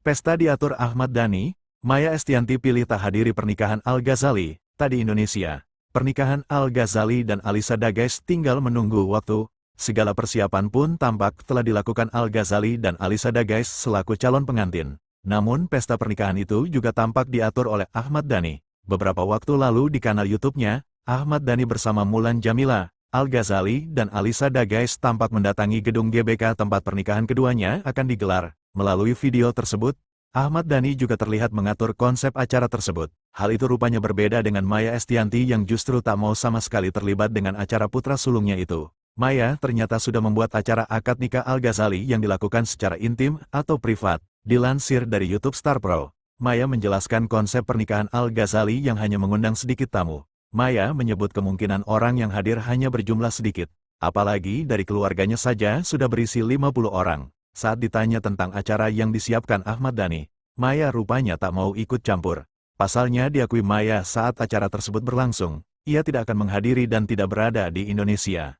Pesta diatur Ahmad Dhani, Maya Estianty pilih tak hadiri pernikahan Al-Ghazali, tak di Indonesia. Pernikahan Al-Ghazali dan Alisa Dagais tinggal menunggu waktu, segala persiapan pun tampak telah dilakukan Al-Ghazali dan Alisa Dagais selaku calon pengantin. Namun pesta pernikahan itu juga tampak diatur oleh Ahmad Dhani. Beberapa waktu lalu di kanal YouTube-nya, Ahmad Dhani bersama Mulan Jamila, Al-Ghazali dan Alisa Dagais tampak mendatangi gedung GBK tempat pernikahan keduanya akan digelar. Melalui video tersebut, Ahmad Dhani juga terlihat mengatur konsep acara tersebut. Hal itu rupanya berbeda dengan Maya Estianty yang justru tak mau sama sekali terlibat dengan acara putra sulungnya itu. Maya ternyata sudah membuat acara akad nikah Al-Ghazali yang dilakukan secara intim atau privat. Dilansir dari YouTube Star Pro, Maya menjelaskan konsep pernikahan Al-Ghazali yang hanya mengundang sedikit tamu. Maya menyebut kemungkinan orang yang hadir hanya berjumlah sedikit. Apalagi dari keluarganya saja sudah berisi 50 orang. Saat ditanya tentang acara yang disiapkan Ahmad Dhani, Maya rupanya tak mau ikut campur. Pasalnya diakui Maya saat acara tersebut berlangsung, ia tidak akan menghadiri dan tidak berada di Indonesia.